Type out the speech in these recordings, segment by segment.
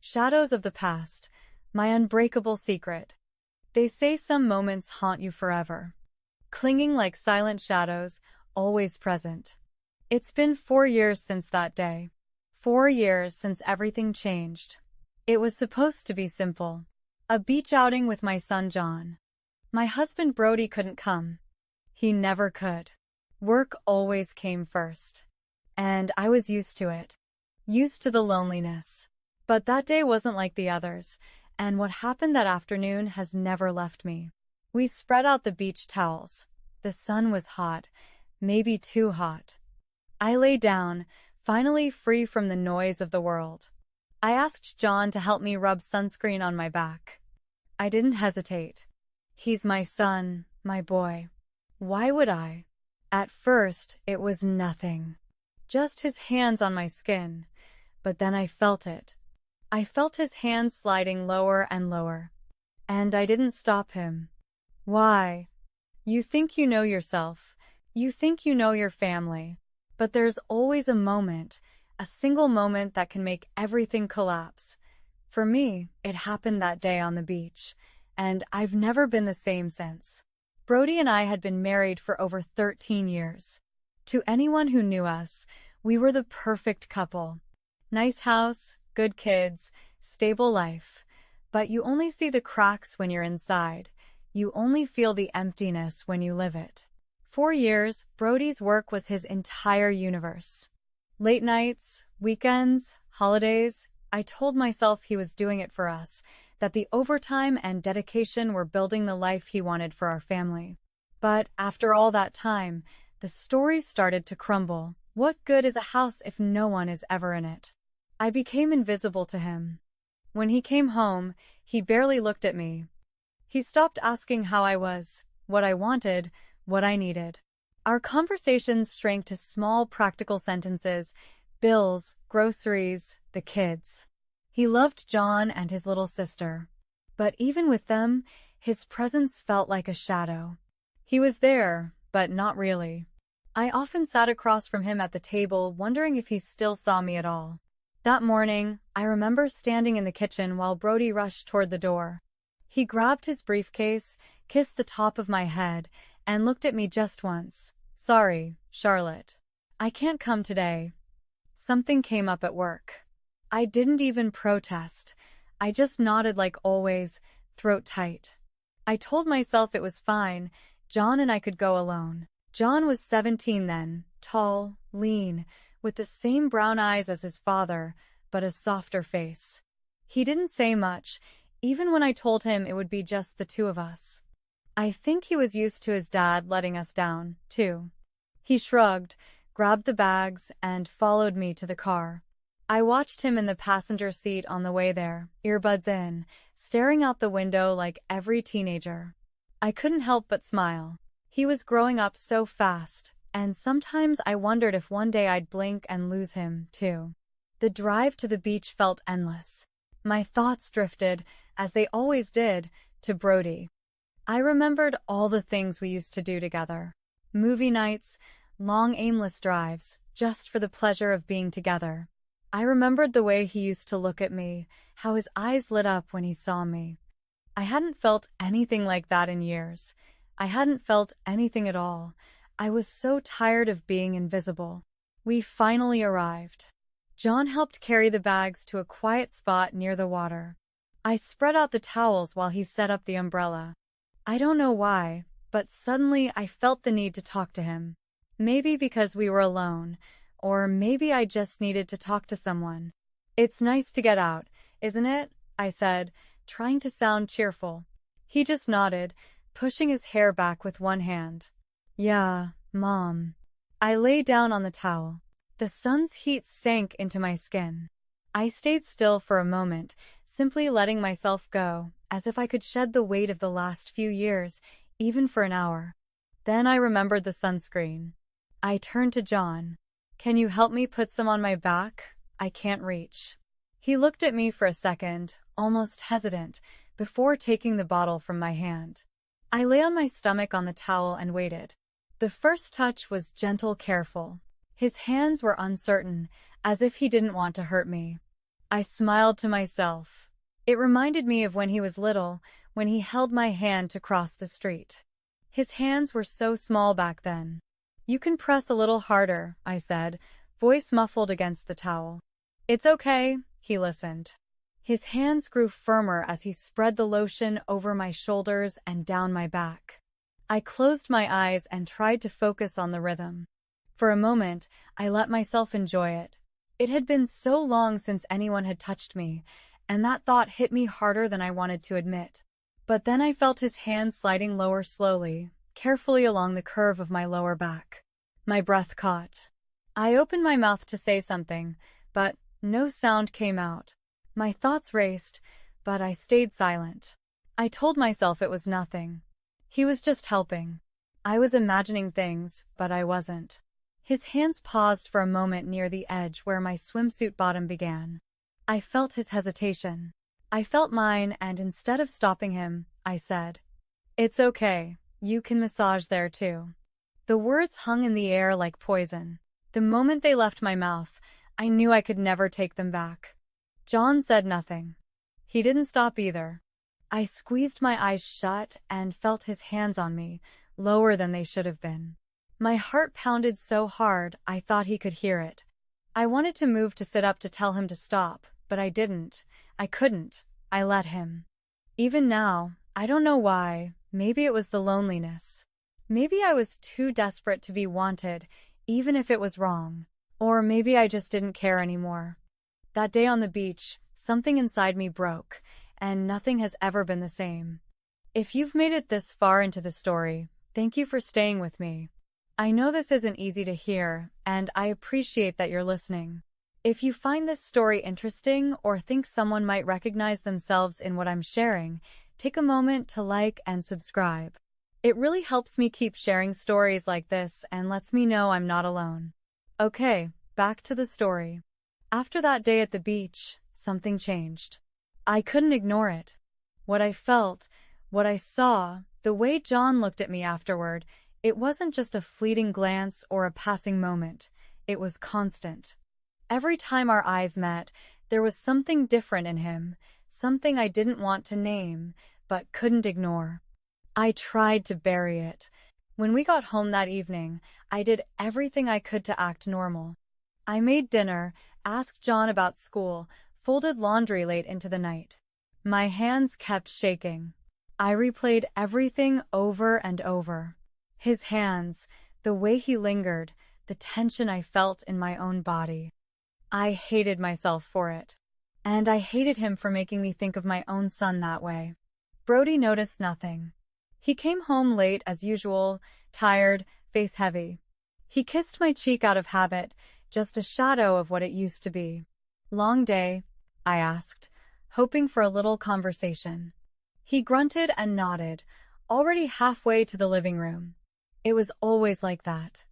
Shadows of the past, my unbreakable secret. They say some moments haunt you forever, clinging like silent shadows, always present. It's been 4 years since that day. 4 years since everything changed. It was supposed to be simple. A beach outing with my son John. My husband Brody couldn't come. He never could. Work always came first. And I was used to it. Used to the loneliness. But that day wasn't like the others, and what happened that afternoon has never left me. We spread out the beach towels. The sun was hot, maybe too hot. I lay down, finally free from the noise of the world. I asked John to help me rub sunscreen on my back. I didn't hesitate. He's my son, my boy. Why would I? At first, it was nothing. Just his hands on my skin. But then I felt it. I felt his hands sliding lower and lower. And I didn't stop him. Why? You think you know yourself. You think you know your family. But there's always a moment, a single moment that can make everything collapse. For me, it happened that day on the beach, and I've never been the same since. Brody and I had been married for over 13 years. To anyone who knew us, we were the perfect couple. Nice house, good kids, stable life. But you only see the cracks when you're inside. You only feel the emptiness when you live it. 4 years, Brody's work was his entire universe. Late nights, weekends, holidays, I told myself he was doing it for us, that the overtime and dedication were building the life he wanted for our family. But after all that time, the stories started to crumble. What good is a house if no one is ever in it? I became invisible to him. When he came home, he barely looked at me. He stopped asking how I was, what I wanted, what I needed. Our conversations shrank to small practical sentences, bills, groceries, the kids. He loved John and his little sister. But even with them, his presence felt like a shadow. He was there, but not really. I often sat across from him at the table, wondering if he still saw me at all. That morning, I remember standing in the kitchen while Brody rushed toward the door. He grabbed his briefcase, kissed the top of my head, and looked at me just once. Sorry, Charlotte. I can't come today. Something came up at work. I didn't even protest. I just nodded like always, throat tight. I told myself it was fine. John and I could go alone. John was 17 then, tall, lean, with the same brown eyes as his father, but a softer face. He didn't say much, even when I told him it would be just the two of us. I think he was used to his dad letting us down, too. He shrugged, grabbed the bags, and followed me to the car. I watched him in the passenger seat on the way there, earbuds in, staring out the window like every teenager. I couldn't help but smile. He was growing up so fast, and sometimes I wondered if one day I'd blink and lose him, too. The drive to the beach felt endless. My thoughts drifted, as they always did, to Brody. I remembered all the things we used to do together. Movie nights, long aimless drives, just for the pleasure of being together. I remembered the way he used to look at me, how his eyes lit up when he saw me. I hadn't felt anything like that in years. I hadn't felt anything at all. I was so tired of being invisible. We finally arrived. John helped carry the bags to a quiet spot near the water. I spread out the towels while he set up the umbrella. I don't know why, but suddenly I felt the need to talk to him. Maybe because we were alone, or maybe I just needed to talk to someone. It's nice to get out, isn't it? I said, trying to sound cheerful. He just nodded, pushing his hair back with one hand. Yeah, Mom. I lay down on the towel. The sun's heat sank into my skin. I stayed still for a moment, simply letting myself go, as if I could shed the weight of the last few years, even for an hour. Then I remembered the sunscreen. I turned to John. Can you help me put some on my back? I can't reach. He looked at me for a second, almost hesitant, before taking the bottle from my hand. I lay on my stomach on the towel and waited. The first touch was gentle, careful. His hands were uncertain, as if he didn't want to hurt me. I smiled to myself. It reminded me of when he was little, when he held my hand to cross the street. His hands were so small back then. You can press a little harder, I said, voice muffled against the towel. It's okay, he listened. His hands grew firmer as he spread the lotion over my shoulders and down my back. I closed my eyes and tried to focus on the rhythm. For a moment, I let myself enjoy it. It had been so long since anyone had touched me, and that thought hit me harder than I wanted to admit. But then I felt his hand sliding lower slowly, carefully along the curve of my lower back. My breath caught. I opened my mouth to say something, but no sound came out. My thoughts raced, but I stayed silent. I told myself it was nothing. He was just helping. I was imagining things, but I wasn't. His hands paused for a moment near the edge where my swimsuit bottom began. I felt his hesitation. I felt mine, and instead of stopping him, I said, "It's okay, you can massage there too." The words hung in the air like poison. The moment they left my mouth, I knew I could never take them back. John said nothing. He didn't stop either. I squeezed my eyes shut and felt his hands on me, lower than they should have been. My heart pounded so hard I thought he could hear it. I wanted to move to sit up to tell him to stop, but I didn't. I couldn't. I let him. Even now, I don't know why. Maybe it was the loneliness. Maybe I was too desperate to be wanted, even if it was wrong. Or maybe I just didn't care anymore. That day on the beach, something inside me broke, and nothing has ever been the same. If you've made it this far into the story, thank you for staying with me. I know this isn't easy to hear, and I appreciate that you're listening. If you find this story interesting or think someone might recognize themselves in what I'm sharing, take a moment to like and subscribe. It really helps me keep sharing stories like this and lets me know I'm not alone. Okay, back to the story. After that day at the beach, something changed. I couldn't ignore it. What I felt, what I saw, the way John looked at me afterward, it wasn't just a fleeting glance or a passing moment. It was constant. Every time our eyes met, there was something different in him, something I didn't want to name, but couldn't ignore. I tried to bury it. When we got home that evening, I did everything I could to act normal. I made dinner, asked John about school, folded laundry late into the night. My hands kept shaking. I replayed everything over and over. His hands, the way he lingered, the tension I felt in my own body. I hated myself for it. And I hated him for making me think of my own son that way. Brody noticed nothing. He came home late as usual, tired, face heavy. He kissed my cheek out of habit, just a shadow of what it used to be. "Long day?" I asked, hoping for a little conversation. He grunted and nodded, already halfway to the living room. It was always like that.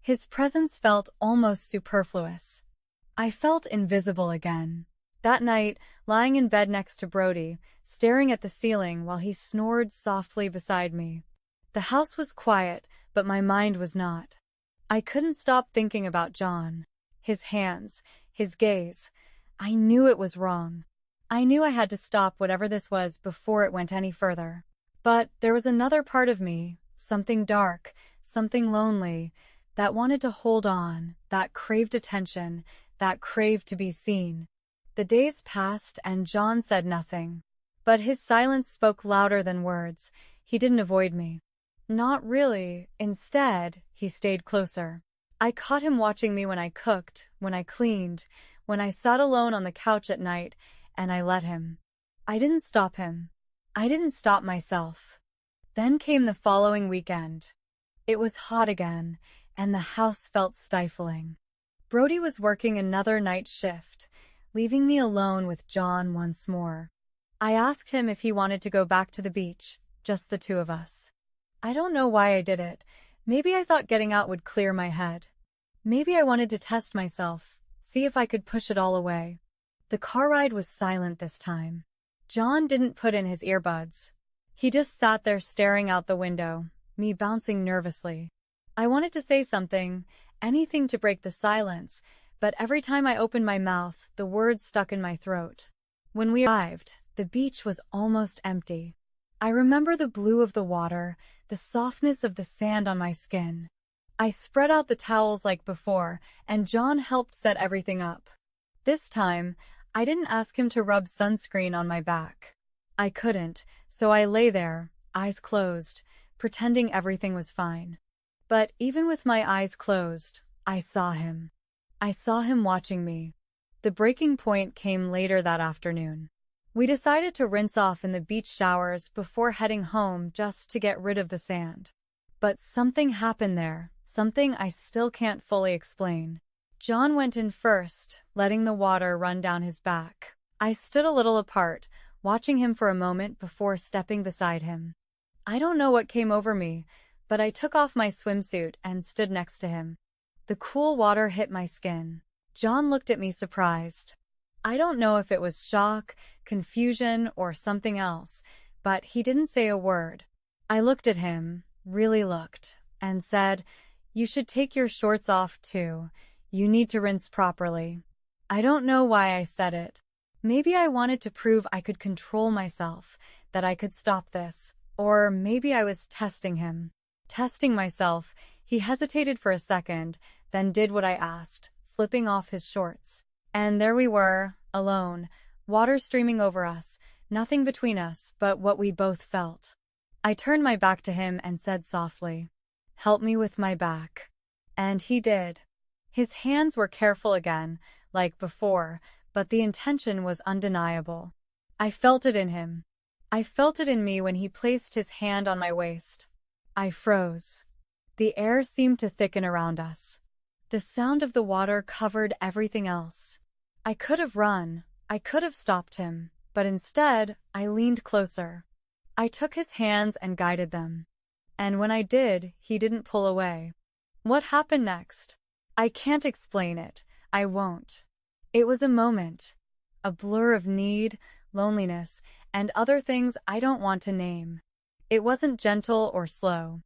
His presence felt almost superfluous. I felt invisible again. That night, lying in bed next to Brody, staring at the ceiling while he snored softly beside me. The house was quiet, but my mind was not. I couldn't stop thinking about John. His hands, his gaze. I knew it was wrong. I knew I had to stop whatever this was before it went any further. But there was another part of me, something dark, something lonely, that wanted to hold on, that craved attention, that craved to be seen. The days passed and John said nothing. But his silence spoke louder than words. He didn't avoid me. Not really. Instead, he stayed closer. I caught him watching me when I cooked, when I cleaned, when I sat alone on the couch at night, and I let him. I didn't stop him. I didn't stop myself. Then came the following weekend. It was hot again, and the house felt stifling. Brody was working another night shift, leaving me alone with John once more. I asked him if he wanted to go back to the beach, just the two of us. I don't know why I did it. Maybe I thought getting out would clear my head. Maybe I wanted to test myself, see if I could push it all away. The car ride was silent this time. John didn't put in his earbuds. He just sat there staring out the window, me bouncing nervously. I wanted to say something, anything to break the silence, but every time I opened my mouth, the words stuck in my throat. When we arrived, the beach was almost empty. I remember the blue of the water, the softness of the sand on my skin. I spread out the towels like before, and John helped set everything up. This time, I didn't ask him to rub sunscreen on my back. I couldn't, so I lay there, eyes closed, pretending everything was fine. But even with my eyes closed, I saw him. I saw him watching me. The breaking point came later that afternoon. We decided to rinse off in the beach showers before heading home just to get rid of the sand. But something happened there, something I still can't fully explain. John went in first, letting the water run down his back. I stood a little apart, watching him for a moment before stepping beside him. I don't know what came over me, but I took off my swimsuit and stood next to him. The cool water hit my skin. John looked at me surprised. I don't know if it was shock, confusion, or something else, but he didn't say a word. I looked at him, really looked, and said, "You should take your shorts off too. You need to rinse properly." I don't know why I said it. Maybe I wanted to prove I could control myself, that I could stop this. Or maybe I was testing him. Testing myself. He hesitated for a second, then did what I asked, slipping off his shorts. And there we were, alone, water streaming over us, nothing between us but what we both felt. I turned my back to him and said softly, "Help me with my back." And he did. His hands were careful again, like before, but the intention was undeniable. I felt it in him. I felt it in me when he placed his hand on my waist. I froze. The air seemed to thicken around us. The sound of the water covered everything else. I could have run. I could have stopped him, but instead, I leaned closer. I took his hands and guided them. And when I did, he didn't pull away. What happened next? I can't explain it. I won't. It was a moment. A blur of need, loneliness, and other things I don't want to name. It wasn't gentle or slow.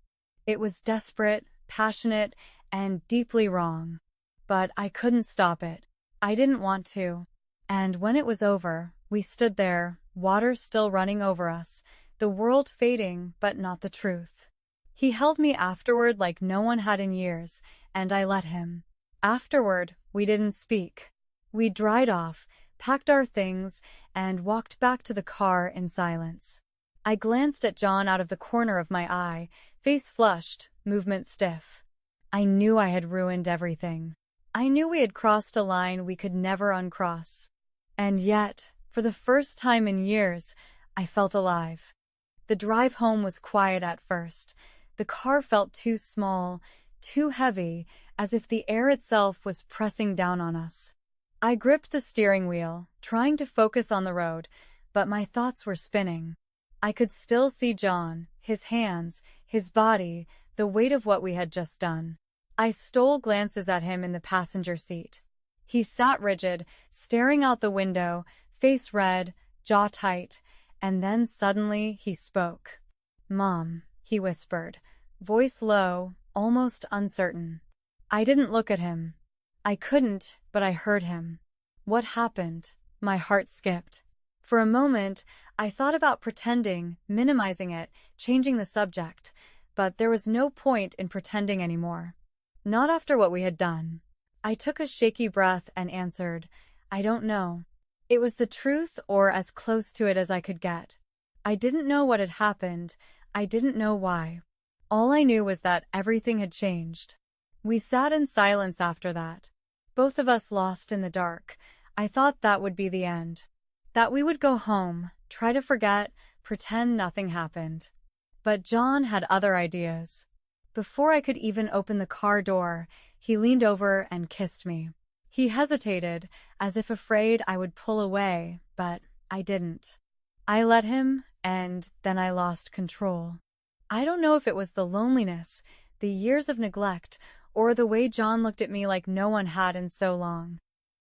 It was desperate, passionate, and deeply wrong. But I couldn't stop it. I didn't want to. And when it was over, we stood there, water still running over us, the world fading, but not the truth. He held me afterward like no one had in years, and I let him. Afterward, we didn't speak. We dried off, packed our things, and walked back to the car in silence. I glanced at John out of the corner of my eye, face flushed, movement stiff. I knew I had ruined everything. I knew we had crossed a line we could never uncross. And yet, for the first time in years, I felt alive. The drive home was quiet at first. The car felt too small, too heavy, as if the air itself was pressing down on us. I gripped the steering wheel, trying to focus on the road, but my thoughts were spinning. I could still see John, his hands, his body, the weight of what we had just done. I stole glances at him in the passenger seat. He sat rigid, staring out the window, face red, jaw tight, and then suddenly he spoke. "Mom," he whispered, voice low, almost uncertain. I didn't look at him. I couldn't, but I heard him. What happened? My heart skipped. For a moment, I thought about pretending, minimizing it, changing the subject, but there was no point in pretending anymore. Not after what we had done. I took a shaky breath and answered, "I don't know." It was the truth or as close to it as I could get. I didn't know what had happened. I didn't know why. All I knew was that everything had changed. We sat in silence after that. Both of us lost in the dark. I thought that would be the end. That we would go home, try to forget, pretend nothing happened. But John had other ideas. Before I could even open the car door, he leaned over and kissed me. He hesitated, as if afraid I would pull away, but I didn't. I let him, and then I lost control. I don't know if it was the loneliness, the years of neglect, or the way John looked at me like no one had in so long.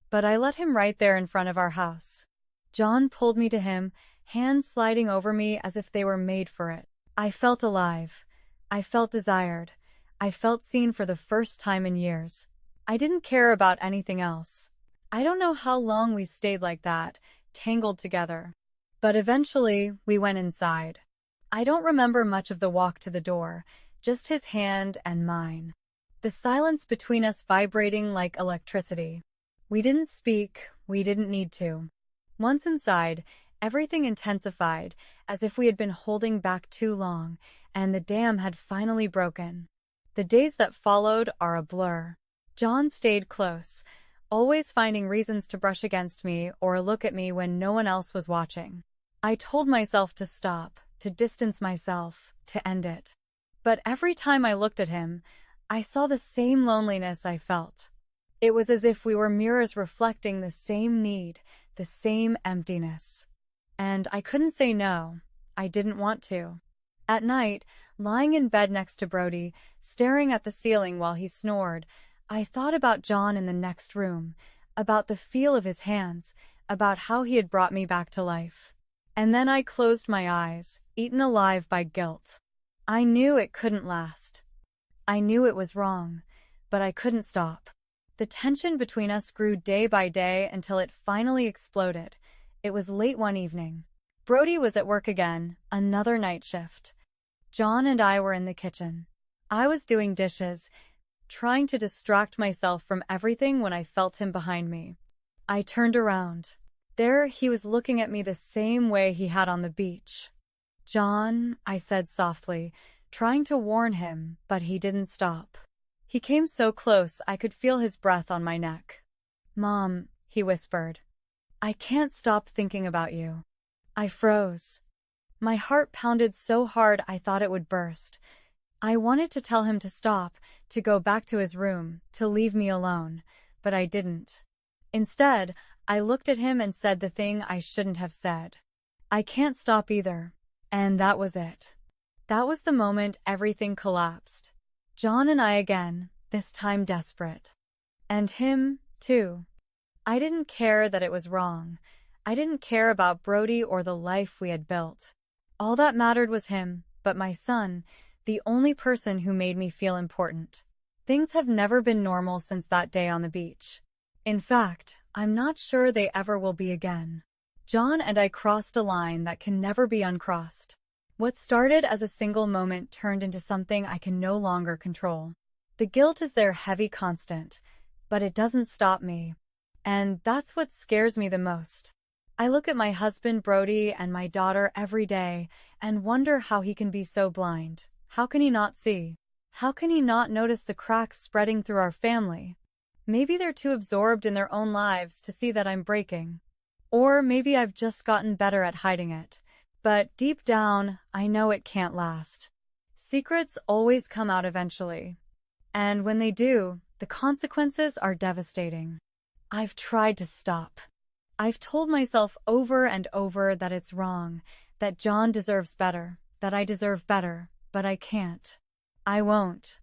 But I let him right there in front of our house. John pulled me to him, hands sliding over me as if they were made for it. I felt alive. I felt desired. I felt seen for the first time in years. I didn't care about anything else. I don't know how long we stayed like that, tangled together. But eventually, we went inside. I don't remember much of the walk to the door, just his hand and mine. The silence between us vibrating like electricity. We didn't speak, we didn't need to. Once inside, everything intensified, as if we had been holding back too long, and the dam had finally broken. The days that followed are a blur. John stayed close, always finding reasons to brush against me or look at me when no one else was watching. I told myself to stop, to distance myself, to end it. But every time I looked at him, I saw the same loneliness I felt. It was as if we were mirrors reflecting the same need, the same emptiness. And I couldn't say no. I didn't want to. At night, lying in bed next to Brody, staring at the ceiling while he snored, I thought about John in the next room, about the feel of his hands, about how he had brought me back to life. And then I closed my eyes, eaten alive by guilt. I knew it couldn't last. I knew it was wrong, but I couldn't stop. The tension between us grew day by day until it finally exploded. It was late one evening. Brody was at work again, another night shift. John and I were in the kitchen. I was doing dishes, trying to distract myself from everything when I felt him behind me. I turned around. There he was looking at me the same way he had on the beach. "John," I said softly, trying to warn him, but he didn't stop. He came so close I could feel his breath on my neck. "Mom," he whispered, "I can't stop thinking about you." I froze. My heart pounded so hard I thought it would burst. I wanted to tell him to stop, to go back to his room, to leave me alone, but I didn't. Instead, I looked at him and said the thing I shouldn't have said. "I can't stop either." And that was it. That was the moment everything collapsed. John and I again, this time desperate. And him, too. I didn't care that it was wrong. I didn't care about Brody or the life we had built. All that mattered was him, but my son, the only person who made me feel important. Things have never been normal since that day on the beach. In fact, I'm not sure they ever will be again. John and I crossed a line that can never be uncrossed. What started as a single moment turned into something I can no longer control. The guilt is their heavy constant, but it doesn't stop me. And that's what scares me the most. I look at my husband Brody and my daughter every day and wonder how he can be so blind. How can he not see? How can he not notice the cracks spreading through our family? Maybe they're too absorbed in their own lives to see that I'm breaking. Or maybe I've just gotten better at hiding it. But deep down, I know it can't last. Secrets always come out eventually. And when they do, the consequences are devastating. I've tried to stop. I've told myself over and over that it's wrong, that John deserves better, that I deserve better, but I can't. I won't.